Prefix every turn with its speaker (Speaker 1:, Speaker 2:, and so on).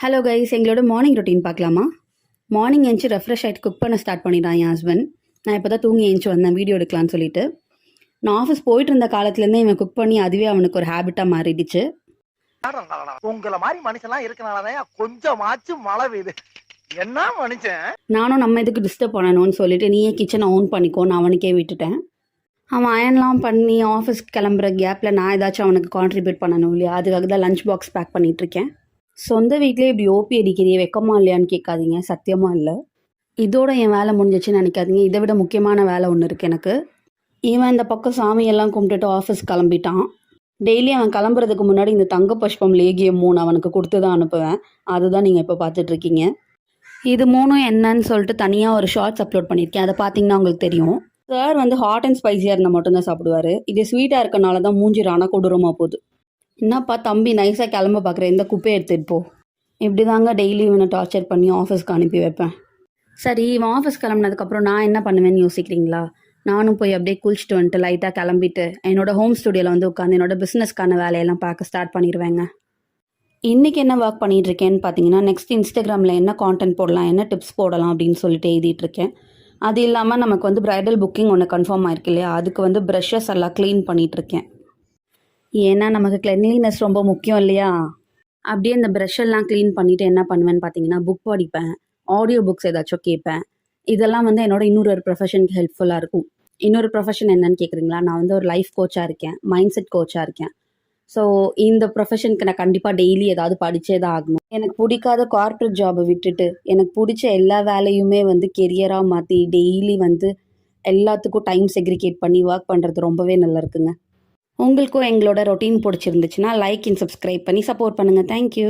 Speaker 1: Hello guys, எங்களோட morning routine பார்க்கலாமா? Morning எழுந்துச்சி refresh ஆகிட்டு குக் பண்ண ஸ்டார்ட் பண்ணிட்டான் என் ஹஸ்பண்ட். நான் இப்போ தான் தூங்கி எழுந்துச்சி வந்தேன் வீடியோ எடுக்கலான்னு சொல்லிட்டு. நான் ஆஃபீஸ் போயிட்டு இருந்த காலத்துலேருந்தே இவன் குக் பண்ணி அதுவே அவனுக்கு ஒரு ஹேபிட்டாக மாறிடுச்சு.
Speaker 2: உங்களை மாதிரி மனுஷன்லாம் இருக்கனாலதான் கொஞ்சமாச்சும் மழை பெய்யுது. என்ன மனுஷன்?
Speaker 1: நானும் நம்ம இதுக்கு டிஸ்டர்ப் பண்ணணும்னு சொல்லிட்டு நீயே கிச்சனை ஆன் பண்ணிக்கோன்னு அவனுக்கே விட்டுட்டேன். அவன் அயன்லாம் பண்ணி ஆஃபீஸ்க்கு கிளம்புற கேப்பில் நான் ஏதாச்சும் அவனுக்கு கான்ட்ரிபியூட் பண்ணணும் இல்லையா, அதுக்காக தான் லஞ்ச் பாக்ஸ் பேக் பண்ணிகிட்ருக்கேன். சொந்த வீட்டிலே இப்படி ஓபி அடிக்கிறியே வெக்கமா இல்லையான்னு கேட்காதீங்க, சத்தியமாக இல்லை. இதோட என் வேலை முடிஞ்சிச்சுன்னு நினைக்காதீங்க, இதை விட முக்கியமான வேலை ஒன்று இருக்குது எனக்கு. இவன் இந்த பக்கம் சாமியெல்லாம் கும்பிட்டுட்டு ஆஃபீஸ் கிளம்பிட்டான். டெய்லி அவன் கிளம்புறதுக்கு முன்னாடி இந்த தங்க புஷ்பம் லேகியம் 3 அவனுக்கு கொடுத்து தான் அனுப்புவேன். அதுதான் நீங்கள் இப்போ பார்த்துட்ருக்கீங்க. இது 3 என்னன்னு சொல்லிட்டு தனியாக ஒரு ஷார்ட்ஸ் அப்லோட் பண்ணியிருக்கேன், அதை பார்த்தீங்கன்னா உங்களுக்கு தெரியும். சார் வந்து ஹாட் அண்ட் ஸ்பைஸியாக இருந்தால் மட்டும்தான் சாப்பிடுவார். இது ஸ்வீட்டாக இருக்கனால தான் மூஞ்சி ரானா கொடூரமாக போகுது. என்னப்பா தம்பி நைஸாக கிளம்ப பார்க்குறேன், இந்த குப்பையை எடுத்துகிட்டு போ. இப்படி தாங்க டெய்லி இவனை டார்ச்சர் பண்ணி ஆஃபீஸ்க்கு அனுப்பி வைப்பேன். சரி, இவன் ஆஃபீஸ் கிளம்புனதுக்கப்புறம் நான் என்ன பண்ணுவேன்னு யோசிக்கிறீங்களா? நானும் போய் அப்படியே குளிச்சுட்டு வந்துட்டு லைட்டாக கிளம்பிட்டு என்னோட ஹோம் ஸ்டுடியோவில் வந்து உட்காந்து என்னோட பிஸ்னஸ்க்கான வேலையெல்லாம் பார்க்க ஸ்டார்ட் பண்ணிடுவேங்க. இன்றைக்கி என்ன ஒர்க் பண்ணிகிட்டு இருக்கேன்னு பார்த்தீங்கன்னா, நெக்ஸ்ட் இன்ஸ்டாகிராமில் என்ன கான்டென்ட் போடலாம், என்ன டிப்ஸ் போடலாம் அப்படின்னு சொல்லிட்டு எழுதிட்டுருக்கேன். அது இல்லாமல் நமக்கு வந்து ப்ரைடல் புக்கிங் ஒன்று கன்ஃபார்ம் ஆயிருக்கு இல்லையா, அதுக்கு வந்து ப்ரஷஸ் எல்லாம் க்ளீன் பண்ணிகிட்ருக்கேன். ஏன்னா நமக்கு கிளென்லினஸ் ரொம்ப முக்கியம் இல்லையா. அப்படியே இந்த ப்ரஷ் எல்லாம் க்ளீன் பண்ணிவிட்டு என்ன பண்ணுவேன்னு பார்த்தீங்கன்னா, புக் படிப்பேன், ஆடியோ புக்ஸ் ஏதாச்சும் கேட்பேன். இதெல்லாம் வந்து என்னோட இன்னொரு ப்ரொஃபஷனுக்கு ஹெல்ப்ஃபுல்லாக இருக்கும். இன்னொரு ப்ரொஃபஷன் என்னன்னு கேட்குறீங்களா? நான் வந்து ஒரு லைஃப் கோச்சாக இருக்கேன், மைண்ட் செட் கோச்சாக இருக்கேன். ஸோ இந்த ப்ரொஃபஷனுக்கு நான் கண்டிப்பாக டெய்லி ஏதாவது படித்தே தான் ஆகணும். எனக்கு பிடிக்காத கார்ப்பரேட் ஜாபை விட்டுட்டு எனக்கு பிடிச்ச எல்லா வேலையுமே வந்து கெரியராக மாற்றி டெய்லி வந்து எல்லாத்துக்கும் டைம் செக்ரிகேட் பண்ணி ஒர்க் பண்ணுறது ரொம்பவே நல்லா இருக்குங்க. உங்களுக்கும் எங்களோட ரொட்டீன் பிடிச்சிருந்துச்சுன்னா லைக் அண்ட் சப்ஸ்கிரைப் பண்ணி சப்போர்ட் பண்ணுங்கள். தேங்க்யூ.